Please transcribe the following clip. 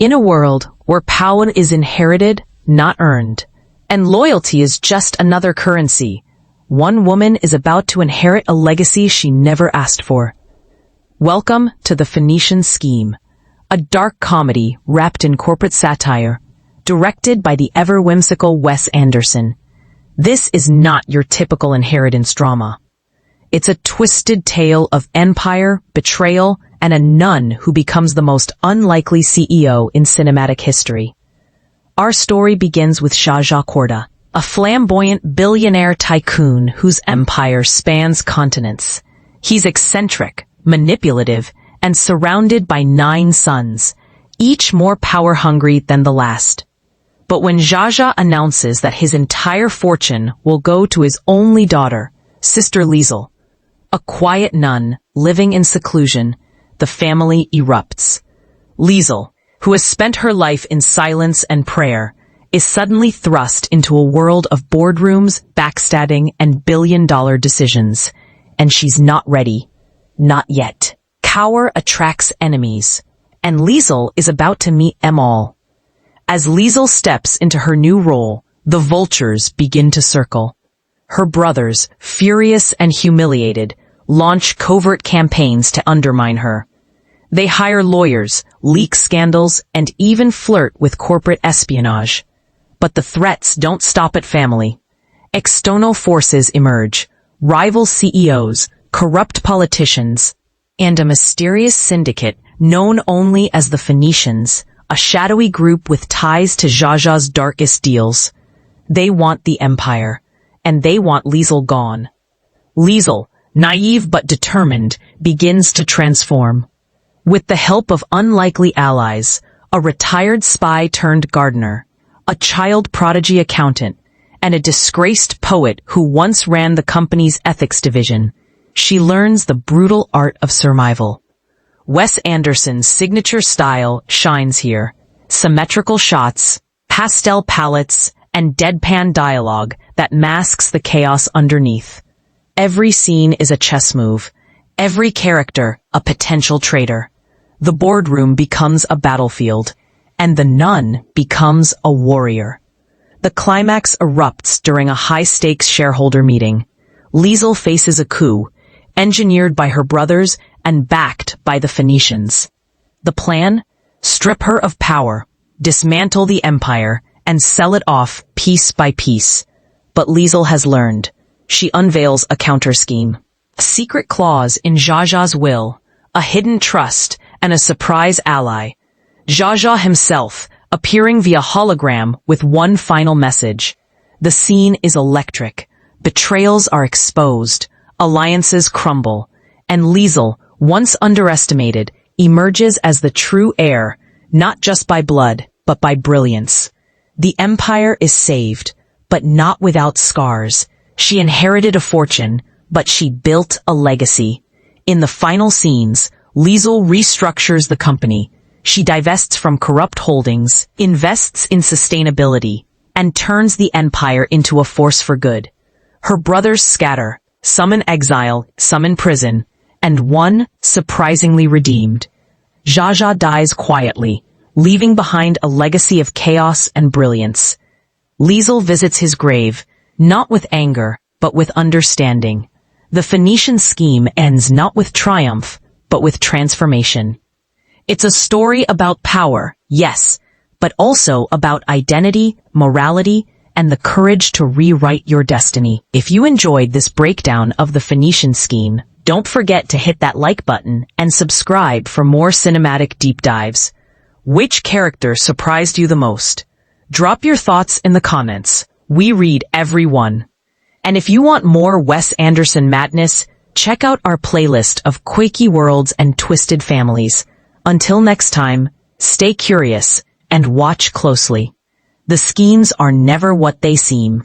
In a world where power is inherited, not earned, and loyalty is just another currency, one woman is about to inherit a legacy she never asked for. Welcome to the Phoenician Scheme, a dark comedy wrapped in corporate satire, directed by the ever-whimsical Wes Anderson. This is not your typical inheritance drama. It's a twisted tale of empire, betrayal, and a nun who becomes the most unlikely CEO in cinematic history. Our story begins with Zsa-Zsa Korda, a flamboyant billionaire tycoon whose empire spans continents. He's eccentric, manipulative, and surrounded by 9 sons, each more power-hungry than the last. But when Zsa-Zsa announces that his entire fortune will go to his only daughter, Sister Liesl, a quiet nun living in seclusion, the family erupts. Liesl, who has spent her life in silence and prayer, is suddenly thrust into a world of boardrooms, backstabbing, and billion-dollar decisions. And she's not ready. Not yet. Power attracts enemies, and Liesl is about to meet them all. As Liesl steps into her new role, the vultures begin to circle. Her brothers, furious and humiliated, launch covert campaigns to undermine her. They hire lawyers, leak scandals, and even flirt with corporate espionage. But the threats don't stop at family. External forces emerge, rival CEOs, corrupt politicians, and a mysterious syndicate known only as the Phoenicians, a shadowy group with ties to Zsa-Zsa's darkest deals. They want the empire, and they want Liesl gone. Liesl, naive but determined, begins to transform. With the help of unlikely allies, a retired spy turned gardener, a child prodigy accountant, and a disgraced poet who once ran the company's ethics division, she learns the brutal art of survival. Wes Anderson's signature style shines here. Symmetrical shots, pastel palettes, and deadpan dialogue that masks the chaos underneath. Every scene is a chess move. Every character, a potential traitor. The boardroom becomes a battlefield, and the nun becomes a warrior. The climax erupts during a high-stakes shareholder meeting. Liesl faces a coup, engineered by her brothers and backed by the Phoenicians. The plan? Strip her of power, dismantle the empire, and sell it off piece by piece. But Liesl has learned. She unveils a counter-scheme. A secret clause in Zsa-Zsa's will, a hidden trust, and a surprise ally. Zsa-Zsa himself, appearing via hologram with one final message. The scene is electric. Betrayals are exposed. Alliances crumble. And Liesl, once underestimated, emerges as the true heir, not just by blood, but by brilliance. The empire is saved, but not without scars. She inherited a fortune, but she built a legacy. In the final scenes, Liesl restructures the company. She divests from corrupt holdings, invests in sustainability, and turns the empire into a force for good. Her brothers scatter, some in exile, some in prison, and one surprisingly redeemed. Zsa-Zsa dies quietly, leaving behind a legacy of chaos and brilliance. Liesl visits his grave, not with anger, but with understanding. The Phoenician scheme ends not with triumph, but with transformation. It's a story about power, yes, but also about identity, morality, and the courage to rewrite your destiny. If you enjoyed this breakdown of the Phoenician scheme, don't forget to hit that like button and subscribe for more cinematic deep dives. Which character surprised you the most? Drop your thoughts in the comments. We read every one. And if you want more Wes Anderson madness, check out our playlist of quirky worlds and twisted families. Until next time, stay curious and watch closely. The schemes are never what they seem.